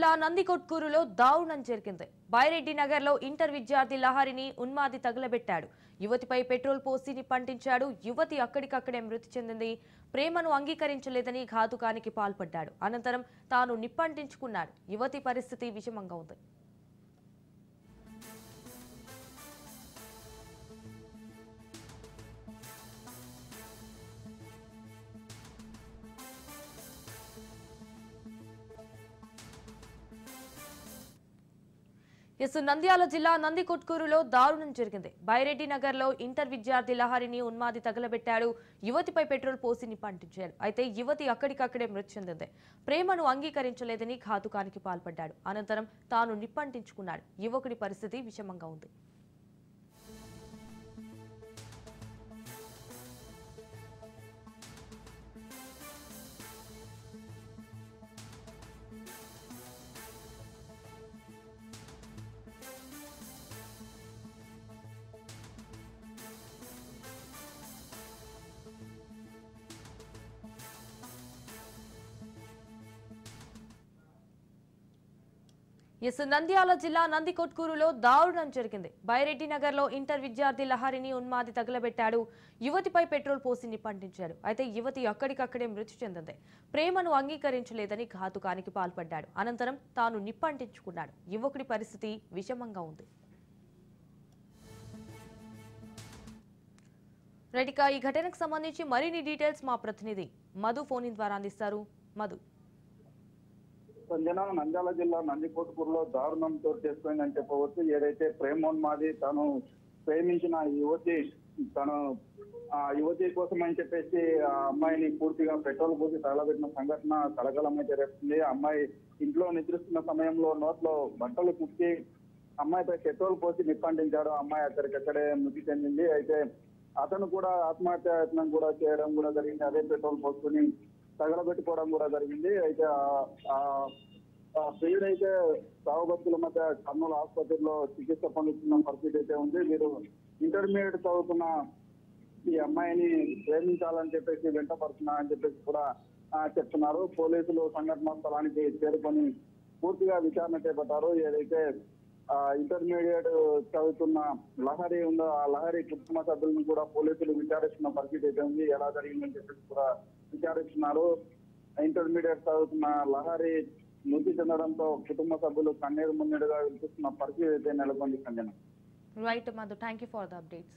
జిల్లా నందికొట్కూరులో దారుణం జరిగింది. బైరెడ్డి నగర్లో ఇంటర్ విద్యార్థి లహరిని ఉన్మాది తగలబెట్టాడు. యువతిపై పెట్రోల్ పోసి నిప్పంటించాడు. యువతి అక్కడికక్కడే మృతి చెందింది. ప్రేమను అంగీకరించలేదని ఘాతుకానికి పాల్పడ్డాడు. అనంతరం తాను నిప్పంటించుకున్నాడు. యువతి పరిస్థితి విషమంగా ఉంది. నంద్యాల జిల్లా నందికొట్కూరులో దారుణం జరిగింది. బైరెడ్డి నగర్లో ఇంటర్ విద్యార్థి లహరిని ఉన్మాది తగలబెట్టాడు. యువతిపై పెట్రోల్ పోసి నిప్పంటించాడు. అయితే యువతి అక్కడికక్కడే మృతి చెందింది. ప్రేమను అంగీకరించలేదని ఘాతుకానికి పాల్పడ్డాడు. అనంతరం తాను నిప్పంటించుకున్నాడు. యువకుడి పరిస్థితి విషమంగా ఉంది. నంద్యాల జిల్లా నందికొట్కూరులో దారుణం జరిగింది. బైరెడ్డి నగర్లో ఇంటర్ విద్యార్థి లహరిని ఉన్మాది తగలబెట్టాడు. యువతిపై పెట్రోల్ పోసి నిప్పంటించాడు. అయితే యువతి అక్కడికక్కడే మృతి చెందింది. ప్రేమను అంగీకరించలేదని ఘాతుకానికి పాల్పడ్డాడు. అనంతరం తాను నిప్పంటించుకున్నాడు. యువకుడి పరిస్థితి విషమంగా ఉంది. రైట్, ఈ ఘటనకు సంబంధించి మరిన్ని డీటెయిల్స్ మా ప్రతినిధి మధు ఫోన్ ద్వారా అందిస్తారు. మధు. నంద్యాల జిల్లా నందికొట్కూరులో దారుణం చోటు చేసుకుందని చెప్పవచ్చు. ఏదైతే ప్రేమోన్మాది తను ప్రేమించిన యువతి కోసం అని చెప్పేసి ఆ అమ్మాయిని పూర్తిగా పెట్రోల్ పోసి తగలబెట్టిన సంఘటన కలకలం అయితే రేపుతుంది. అమ్మాయి ఇంట్లో నిద్రిస్తున్న సమయంలో నోట్లో బట్టలు కుట్టి అమ్మాయిపై పెట్రోల్ పోసి నిప్పంటించాడు. అమ్మాయి అక్కడికక్కడే మృతి చెందింది. అయితే అతను కూడా ఆత్మహత్యాయత్నం కూడా చేయడం కూడా జరిగింది. అదే పెట్రోల్ పోసుకుని తగలబెట్టుకోవడం కూడా జరిగింది. అయితే ప్రియుడైతే సాగుబతుల మధ్య కర్నూలు ఆసుపత్రిలో చికిత్స పొందుతున్న పరిస్థితి అయితే ఉంది. వీరు ఇంటర్మీడియట్ చదువుతున్న ఈ అమ్మాయిని ప్రేమించాలని చెప్పేసి వెంటపడుతున్నా అని చెప్పేసి కూడా చెప్తున్నారు. పోలీసులు సంఘటనా స్థలానికి చేరుకొని పూర్తిగా విచారణ చేపట్టారు. ఏదైతే ఇంటర్మీడియట్ చదువుతున్న లహరి ఉందో ఆ లహరి కుటుంబ సభ్యులను కూడా పోలీసులు విచారిస్తున్న పరిస్థితి అయితే ఉంది. ఎలా జరిగిందని చెప్పేసి కూడా విచారిస్తున్నారు. ఇంటర్మీడియట్ చదువుతున్న లహరి మృతి చెందడంతో కుటుంబ సభ్యులు కన్నీరు మున్నీరుగా వినిపిస్తున్న పరిస్థితి అయితే నెలకొంది. Sanjana. Right Madhu, thank you for the updates.